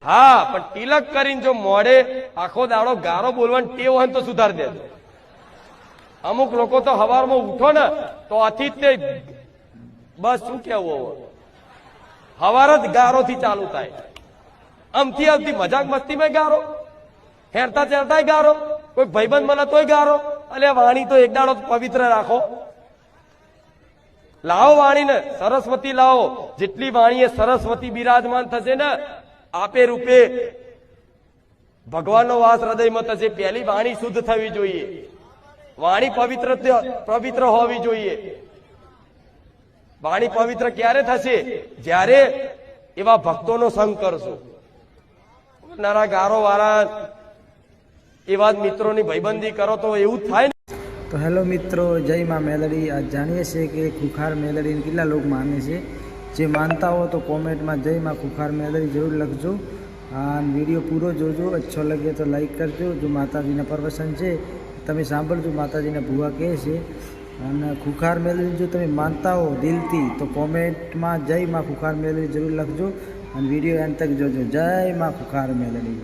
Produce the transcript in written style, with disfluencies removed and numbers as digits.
હા, પણ તિલક કરીને જો મોડે આખો દાડો ગારો બોલવાની ટેવ હોય તો સુધારી દેજો. અમુક લોકો તો હવારમાં ઉઠો ને તો આથી તે બસ શું કેવું હવાર જ ગારો થી ચાલુ થાય. આમથી આવતી મજાક મસ્તીમાં ગારો, હેરતા ચેરતા ગારો, કોઈ ભાઈબંધ મને તોય ગારો. અલે વાણી તો એક દાડો પવિત્ર રાખો. લાવો વાણીને, સરસ્વતી લાવો. જેટલી વાણી એ સરસ્વતી બિરાજમાન થશે ને આપે રૂપે ભગવાનનો વાસ હૃદયમાં થશે. પહેલી વાણી શુદ્ધ થવી જોઈએ, વાણી પવિત્ર હોવી જોઈએ. વાણી પવિત્ર ક્યારે થશે? જ્યારે એવા ભક્તોનો સંગ કરશું. નારા ગારો વાળા એવા મિત્રોની ભાઈબંધી કરો તો એવું જ થાય ને. તો હેલો મિત્રો, જય માં મેલડી. આજ જાણીએ છીએ કે ખુખાર મેલડીને કેટલા લોકો માને છે. જે માનતા હો તો કોમેન્ટમાં જય માં ખુખાર મેલડી જરૂર લખજો. અને વિડીયો પૂરો જોજો. અચ્છો લગે તો લાઈક કરજો. જો માતાજીના પ્રવચન છે તમે સાંભળજો, માતાજીના ભૂવા કહે છે. અને ખુખાર મેલડી જો તમે માનતા હો દિલથી તો કોમેન્ટમાં જય માં ખુખાર મેલડી જરૂર લખજો. અને વિડીયો એન્ડ તક જોજો. જય માં ખુખાર મેલડી.